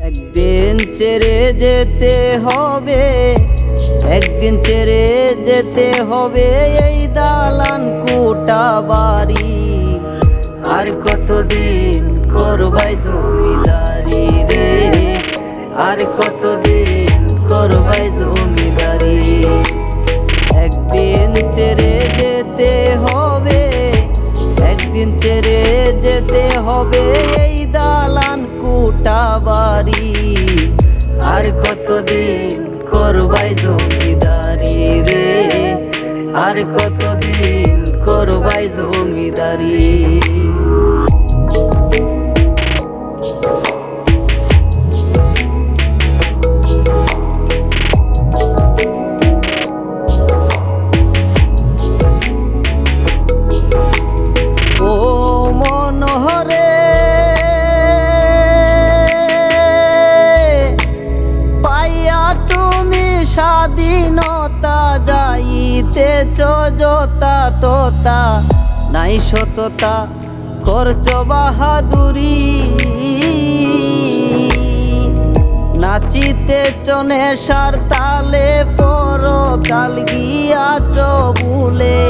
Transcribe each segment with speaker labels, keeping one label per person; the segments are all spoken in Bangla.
Speaker 1: একদিন ছেড়ে যেতে হবে, একদিন ছেড়ে যেতে হবে এই দালান কোঠা বাড়ি। আর কতদিন করবাই জমিদারি রে, আর কতদিন করবাই জমিদারি। একদিন ছেড়ে যেতে হবে, একদিন ছেড়ে যেতে হবে এই দালান কোঠা বাড়ি। আর কতদিন করবাই জমিদারি রে, আর কতদিন করবাই জমিদারি। স্বাধীনতা যাইতেছ যতা তোতা, নাই সততা করছ বাহাদুরি। নাচিতেছ নেশার তালে পরকাল গিয়াছ ভুলে।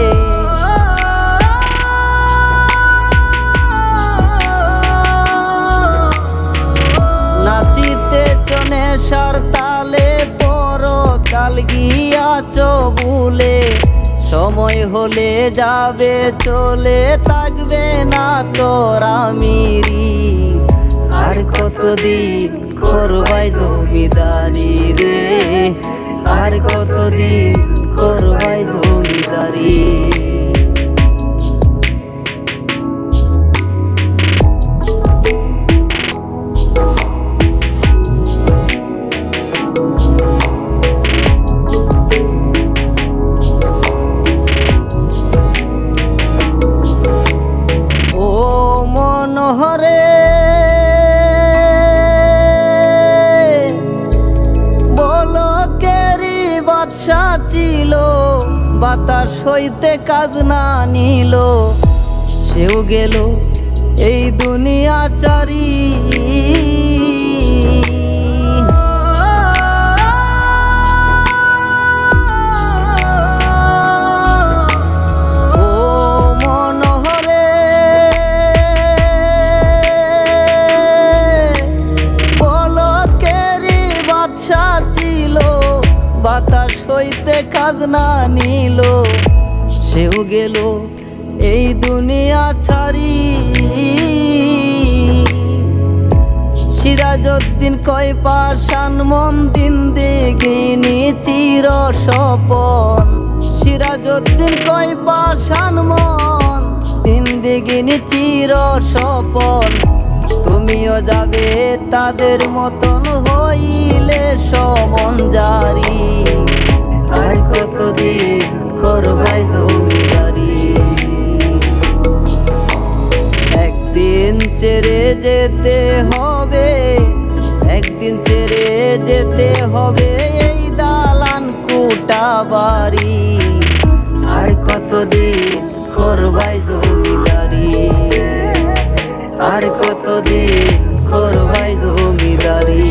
Speaker 1: নাচিতেছ নেশার তালে কাল গিয়াছ ভুলে। সময় হলে যাবে চলে, থাকবে না তোরা মিরি। আর কতদিন করবাই জমিদারি রে, আর কতদিন করবাই জমিদারি। মনোহরে বলকেরি বাদশা ছিল, বাতাস হইতে কাজ না নিল। সেও গেল এই দুনিয়া চারি। বাতাস হইতে কাজ না নিল, সেও গেল এই দুনিয়া ছাড়ি। সিরাজউদ্দিন কয় পাষাণ মন দিন দেগিনি চির স্বপন। সিরাজউদ্দিন কয় পাষাণ মন দিন দেগিনি চির স্বপন। তুমিও যাবে তাদের মতন হইলে সমন জারি। আর কতদিন করবাই জমিদারি। একদিন ছেড়ে যেতে হবে, একদিন ছেড়ে যেতে হবে এই দালান কোঠা বাড়ি। আর কতদিন করবাই জমিদারি, আর কতদিন করবাই জমিদারি।